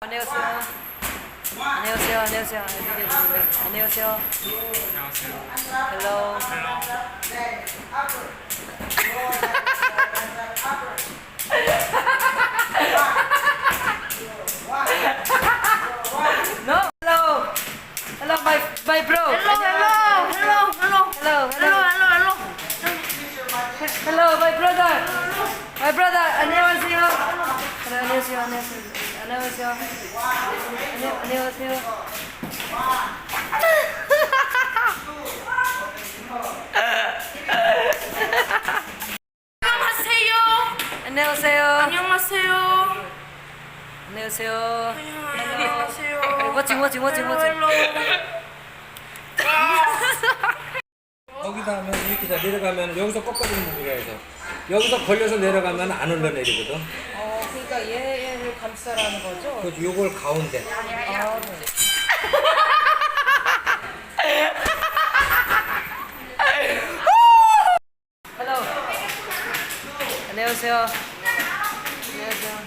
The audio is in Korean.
안녕하세요. 안녕하세요. 안녕하세요. 안녕하세요. Hello. No. Hello. Hello, my bro. Hello, my brother. My brother. 안녕하세요. 안녕하세요. 안녕하세요. 안녕하세요. 안녕하세요. 안녕하세요. 안녕하세요. 안녕하세요. Watching. 거기다 하면 이렇게 자 내려가면 여기서 꺾어지는 부분이라 해서 여기서 걸려서 내려가면 안 흘러내리거든. 그러니까 얘를 감싸라는 거죠? 그 요걸 가운데. 아, 네. Hello. 안녕하세요. 안녕하세요.